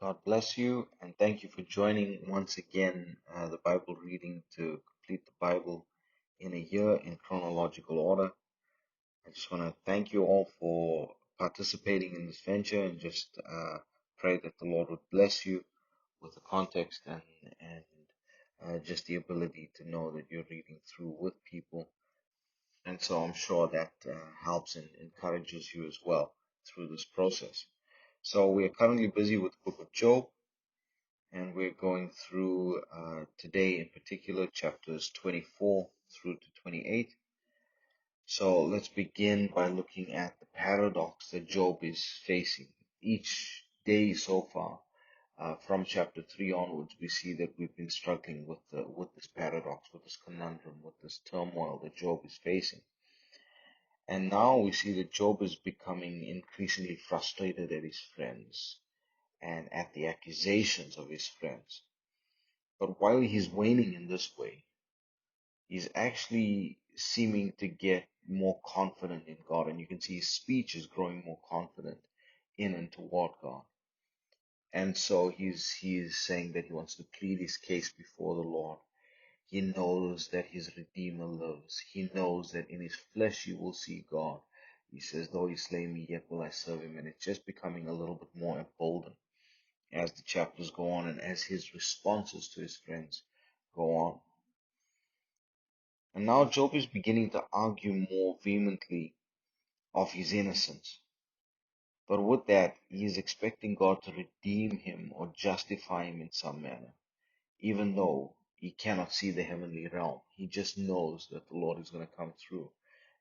God bless you, and thank you for joining once again the Bible reading to complete the Bible in a year in chronological order. I just want to thank you all for participating in this venture and just pray that the Lord would bless you with the context and just the ability to know that you're reading through with people. And so I'm sure that helps and encourages you as well through this process. So we are currently busy with the book of Job, and we're going through today in particular chapters 24 through to 28. So let's begin by looking at the paradox that Job is facing. Each day so far, from chapter 3 onwards, we see that we've been struggling with this paradox, with this conundrum, with this turmoil that Job is facing. And now we see that Job is becoming increasingly frustrated at his friends and at the accusations of his friends. But while he's waning in this way, he's actually seeming to get more confident in God. And you can see his speech is growing more confident in and toward God. And so he's saying that he wants to plead his case before the Lord. He knows that his Redeemer lives. He knows that in his flesh he will see God. He says, though he slay me, yet will I serve him. And it's just becoming a little bit more emboldened as the chapters go on and as his responses to his friends go on. And now Job is beginning to argue more vehemently of his innocence. But with that, he is expecting God to redeem him or justify him in some manner, even though he cannot see the heavenly realm. He just knows that the Lord is going to come through.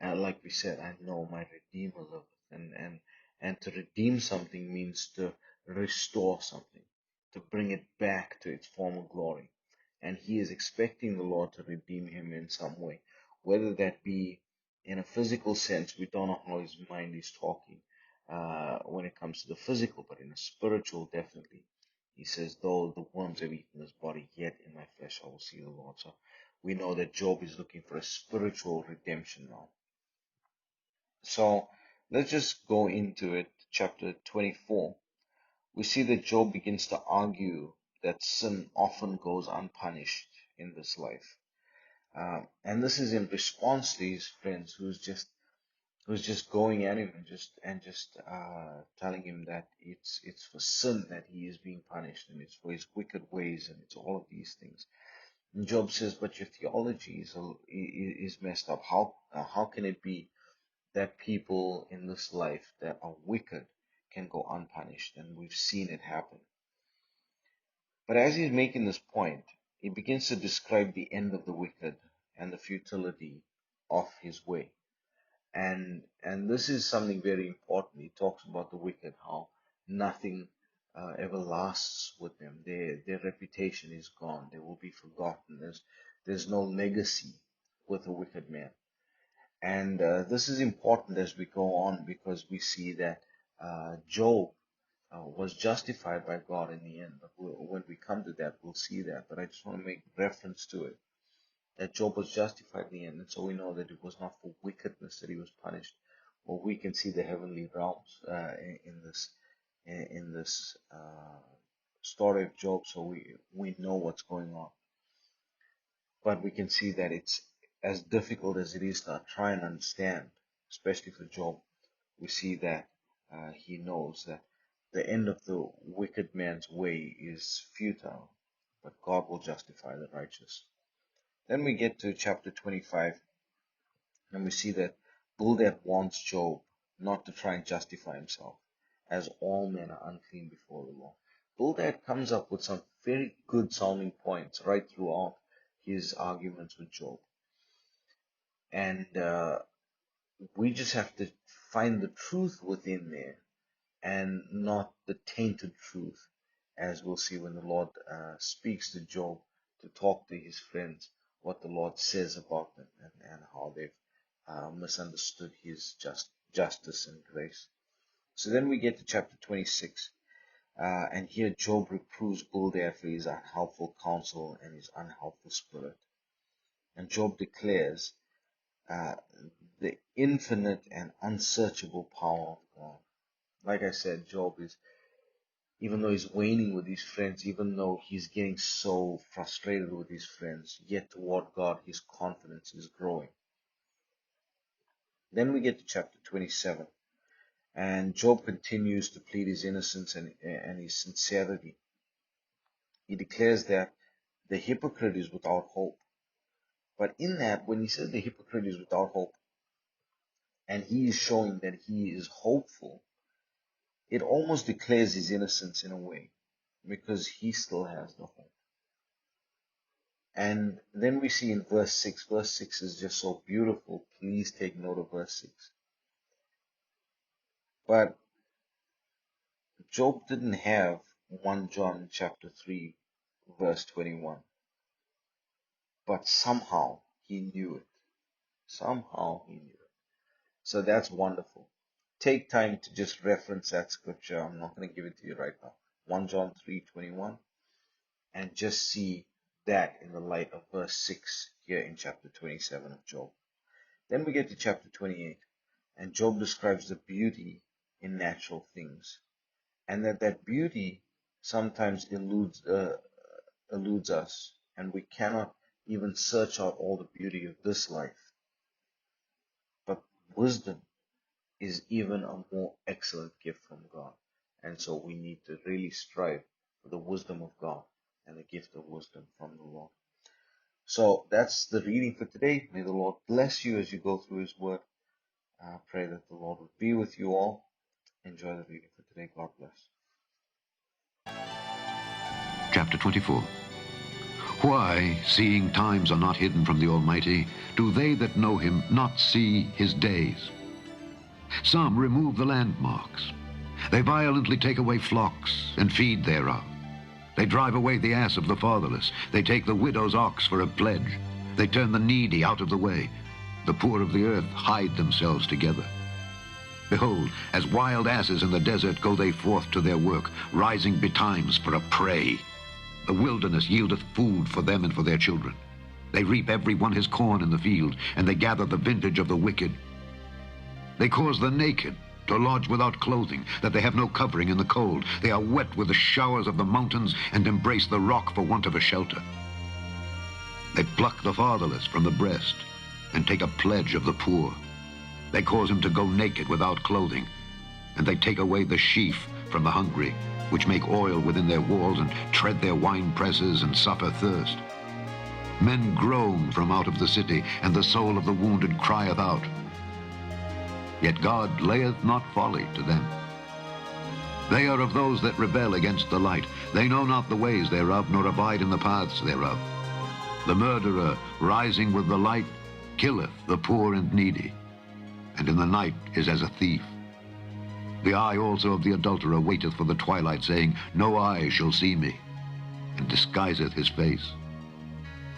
And like we said, I know my Redeemer liveth. And to redeem something means to restore something, to bring it back to its former glory. And he is expecting the Lord to redeem him in some way, whether that be in a physical sense. We don't know how his mind is talking when it comes to the physical, but in a spiritual, definitely. He says, though the worms have eaten his body, yet in my flesh I will see the Lord. So we know that Job is looking for a spiritual redemption now. So let's just go into it. Chapter 24. We see that Job begins to argue that sin often goes unpunished in this life. And this is in response to his friends who's just going at him and just telling him that it's for sin that he is being punished, and it's for his wicked ways, and it's all of these things. And Job says, but your theology is messed up. How can it be that people in this life that are wicked can go unpunished? And we've seen it happen. But as he's making this point, he begins to describe the end of the wicked and the futility of his way. And this is something very important. He talks about the wicked, how nothing ever lasts with them. Their reputation is gone. They will be forgotten. There's no legacy with a wicked man. And this is important as we go on, because we see that Job was justified by God in the end. But when we come to that, we'll see that. But I just want to make reference to it, that Job was justified in the end. And so we know that it was not for wickedness that he was punished. Well, we can see the heavenly realms in this story of Job, so we know what's going on. But we can see that it's as difficult as it is to try and understand, especially for Job. We see that he knows that the end of the wicked man's way is futile, but God will justify the righteous. Then we get to chapter 25, and we see that Bildad wants Job not to try and justify himself, as all men are unclean before the Lord. Bildad comes up with some very good sounding points right throughout his arguments with Job. And we just have to find the truth within there and not the tainted truth, as we'll see when the Lord speaks to Job to talk to his friends, what the Lord says about them, and how they've misunderstood his justice and grace. So then we get to chapter 26, and here Job reproves Bildad for his unhelpful counsel and his unhelpful spirit. And Job declares the infinite and unsearchable power of God. Like I said, Job Even though he's waning with his friends, even though he's getting so frustrated with his friends, yet toward God his confidence is growing. Then we get to chapter 27, and Job continues to plead his innocence and his sincerity. He declares that the hypocrite is without hope. But in that, when he says the hypocrite is without hope, and he is showing that he is hopeful, it almost declares his innocence in a way, because he still has the hope. And then we see in verse 6, verse 6 is just so beautiful. Please take note of verse 6. But Job didn't have 1 John chapter 3, verse 21. But somehow he knew it. Somehow he knew it. So that's wonderful. Take time to just reference that scripture. I'm not going to give it to you right now. 1 John 3:21. And just see that in the light of verse 6 here in chapter 27 of Job. Then we get to chapter 28, and Job describes the beauty in natural things, and that beauty sometimes eludes us, and we cannot even search out all the beauty of this life. But wisdom is even a more excellent gift from God, and so we need to really strive for the wisdom of God and the gift of wisdom from the Lord. So that's the reading for today. May the Lord bless you as you go through His Word. I pray that the Lord would be with you all. Enjoy the reading for today. God bless. Chapter 24. Why, seeing times are not hidden from the Almighty, do they that know Him not see His days? Some remove the landmarks. They violently take away flocks and feed thereof. They drive away the ass of the fatherless. They take the widow's ox for a pledge. They turn the needy out of the way. The poor of the earth hide themselves together. Behold, as wild asses in the desert go they forth to their work, rising betimes for a prey. The wilderness yieldeth food for them and for their children. They reap every one his corn in the field, and they gather the vintage of the wicked. They cause the naked to lodge without clothing, that they have no covering in the cold. They are wet with the showers of the mountains, and embrace the rock for want of a shelter. They pluck the fatherless from the breast, and take a pledge of the poor. They cause him to go naked without clothing, and they take away the sheaf from the hungry, which make oil within their walls, and tread their wine presses, and suffer thirst. Men groan from out of the city, and the soul of the wounded crieth out. Yet God layeth not folly to them. They are of those that rebel against the light. They know not the ways thereof, nor abide in the paths thereof. The murderer, rising with the light, killeth the poor and needy, and in the night is as a thief. The eye also of the adulterer waiteth for the twilight, saying, No eye shall see me, and disguiseth his face.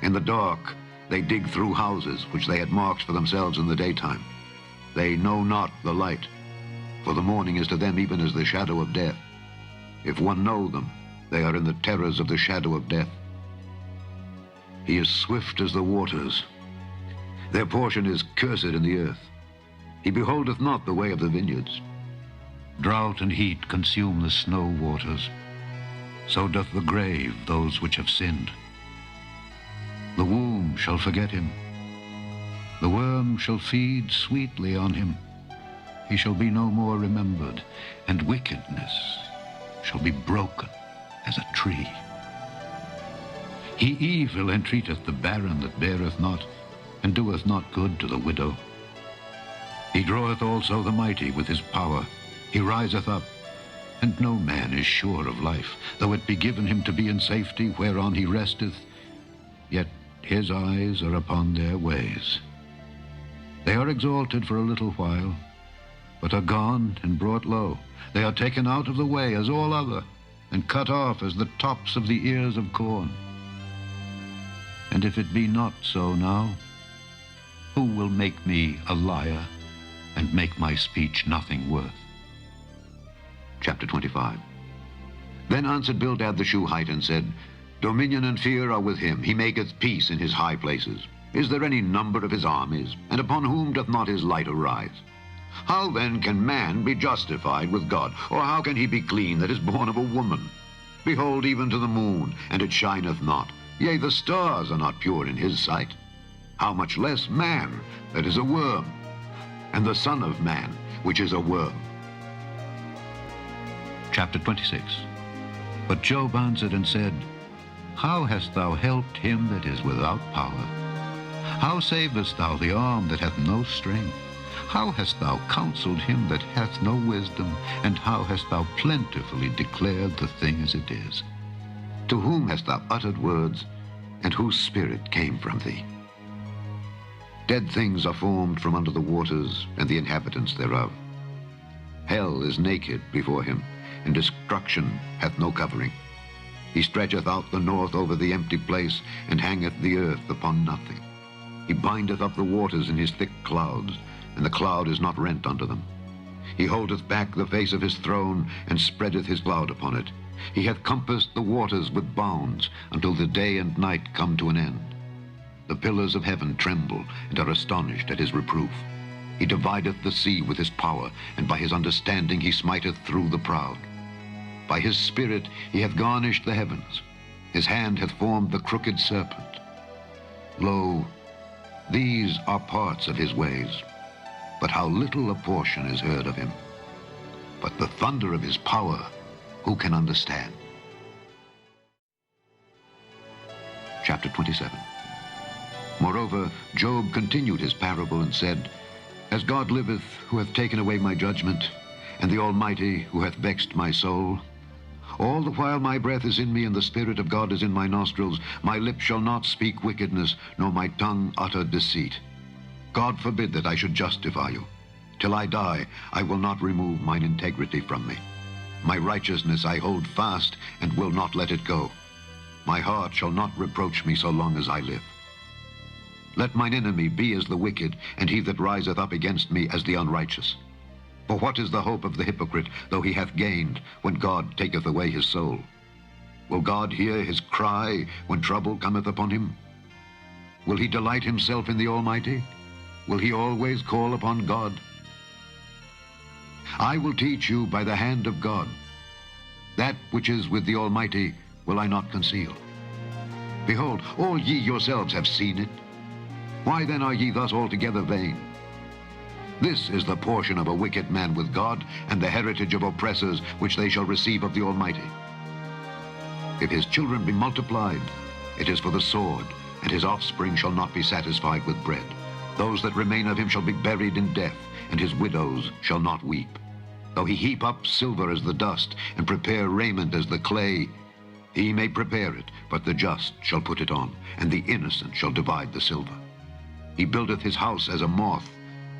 In the dark they dig through houses, which they had marked for themselves in the daytime. They know not the light, for the morning is to them even as the shadow of death. If one know them, they are in the terrors of the shadow of death. He is swift as the waters. Their portion is cursed in the earth. He beholdeth not the way of the vineyards. Drought and heat consume the snow waters. So doth the grave those which have sinned. The womb shall forget him. The worm shall feed sweetly on him. He shall be no more remembered, and wickedness shall be broken as a tree. He evil entreateth the barren that beareth not, and doeth not good to the widow. He draweth also the mighty with his power. He riseth up, and no man is sure of life. Though it be given him to be in safety whereon he resteth, yet his eyes are upon their ways. They are exalted for a little while, but are gone and brought low. They are taken out of the way as all other, and cut off as the tops of the ears of corn. And if it be not so now, who will make me a liar and make my speech nothing worth? Chapter 25. Then answered Bildad the Shuhite and said, Dominion and fear are with him. He maketh peace in his high places. Is there any number of his armies? And upon whom doth not his light arise? How then can man be justified with God? Or how can he be clean that is born of a woman? Behold, even to the moon, and it shineth not. Yea, the stars are not pure in his sight. How much less man that is a worm, and the Son of Man, which is a worm. Chapter 26. But Job answered and said, How hast thou helped him that is without power? How savest thou the arm that hath no strength? How hast thou counseled him that hath no wisdom? And how hast thou plentifully declared the thing as it is? To whom hast thou uttered words, and whose spirit came from thee? Dead things are formed from under the waters, and the inhabitants thereof. Hell is naked before him, and destruction hath no covering. He stretcheth out the north over the empty place, and hangeth the earth upon nothing. He bindeth up the waters in his thick clouds, and the cloud is not rent under them. He holdeth back the face of his throne, and spreadeth his cloud upon it. He hath compassed the waters with bounds, until the day and night come to an end. The pillars of heaven tremble, and are astonished at his reproof. He divideth the sea with his power, and by his understanding he smiteth through the proud. By his spirit he hath garnished the heavens. His hand hath formed the crooked serpent. Lo, these are parts of his ways, but how little a portion is heard of him. But the thunder of his power, who can understand? Chapter 27. Moreover, Job continued his parable and said, As God liveth, who hath taken away my judgment, and the Almighty, who hath vexed my soul, all the while my breath is in me, and the Spirit of God is in my nostrils, my lips shall not speak wickedness, nor my tongue utter deceit. God forbid that I should justify you. Till I die, I will not remove mine integrity from me. My righteousness I hold fast, and will not let it go. My heart shall not reproach me so long as I live. Let mine enemy be as the wicked, and he that riseth up against me as the unrighteous. For what is the hope of the hypocrite, though he hath gained, when God taketh away his soul? Will God hear his cry when trouble cometh upon him? Will he delight himself in the Almighty? Will he always call upon God? I will teach you by the hand of God. That which is with the Almighty will I not conceal. Behold, all ye yourselves have seen it. Why then are ye thus altogether vain? This is the portion of a wicked man with God, and the heritage of oppressors, which they shall receive of the Almighty. If his children be multiplied, it is for the sword, and his offspring shall not be satisfied with bread. Those that remain of him shall be buried in death, and his widows shall not weep. Though he heap up silver as the dust, and prepare raiment as the clay, he may prepare it, but the just shall put it on, and the innocent shall divide the silver. He buildeth his house as a moth,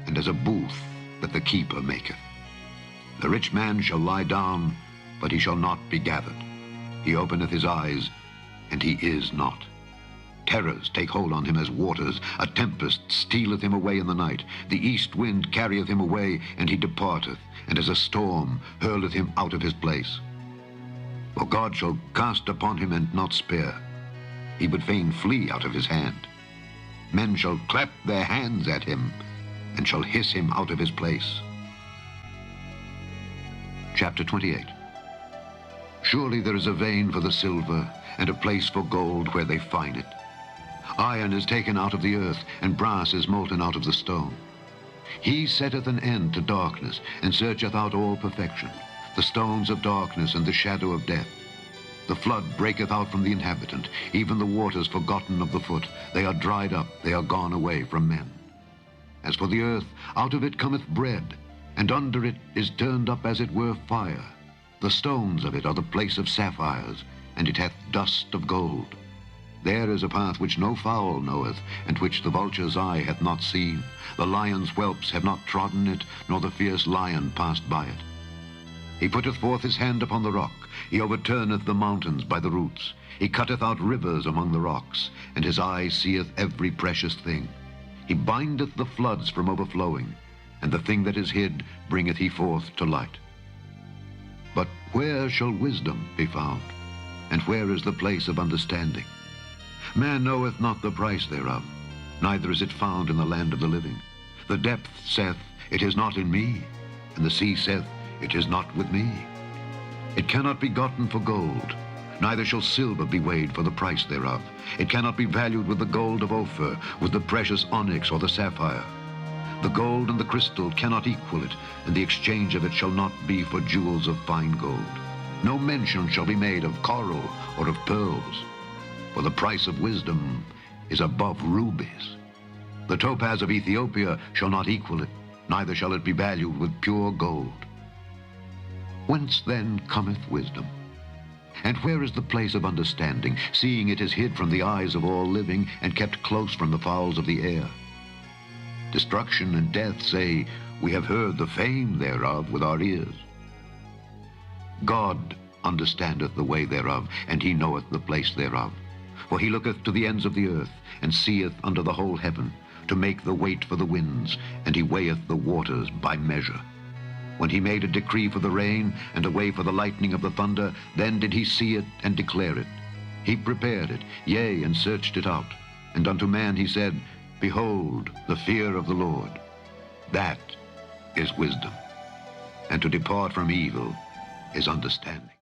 and as a booth that the keeper maketh. The rich man shall lie down, but he shall not be gathered. He openeth his eyes, and he is not. Terrors take hold on him as waters. A tempest stealeth him away in the night. The east wind carrieth him away, and he departeth, and as a storm hurleth him out of his place. For God shall cast upon him and not spare. He would fain flee out of his hand. Men shall clap their hands at him, and shall hiss him out of his place. Chapter 28. Surely there is a vein for the silver, and a place for gold where they find it. Iron is taken out of the earth, and brass is molten out of the stone. He setteth an end to darkness, and searcheth out all perfection, the stones of darkness and the shadow of death. The flood breaketh out from the inhabitant, even the waters forgotten of the foot. They are dried up, they are gone away from men. As for the earth, out of it cometh bread, and under it is turned up as it were fire. The stones of it are the place of sapphires, and it hath dust of gold. There is a path which no fowl knoweth, and which the vulture's eye hath not seen. The lion's whelps have not trodden it, nor the fierce lion passed by it. He putteth forth his hand upon the rock. He overturneth the mountains by the roots. He cutteth out rivers among the rocks, and his eye seeth every precious thing. He bindeth the floods from overflowing, and the thing that is hid bringeth he forth to light. But where shall wisdom be found? And where is the place of understanding? Man knoweth not the price thereof, neither is it found in the land of the living. The depth saith, It is not in me. And the sea saith, It is not with me. It cannot be gotten for gold, neither shall silver be weighed for the price thereof. It cannot be valued with the gold of Ophir, with the precious onyx or the sapphire. The gold and the crystal cannot equal it, and the exchange of it shall not be for jewels of fine gold. No mention shall be made of coral or of pearls, for the price of wisdom is above rubies. The topaz of Ethiopia shall not equal it, neither shall it be valued with pure gold. Whence then cometh wisdom? And where is the place of understanding, seeing it is hid from the eyes of all living, and kept close from the fowls of the air? Destruction and death say, We have heard the fame thereof with our ears. God understandeth the way thereof, and he knoweth the place thereof. For he looketh to the ends of the earth, and seeth under the whole heaven, to make the weight for the winds, and he weigheth the waters by measure. When he made a decree for the rain, and a way for the lightning of the thunder, then did he see it and declare it. He prepared it, yea, and searched it out. And unto man he said, Behold, the fear of the Lord, that is wisdom, and to depart from evil is understanding.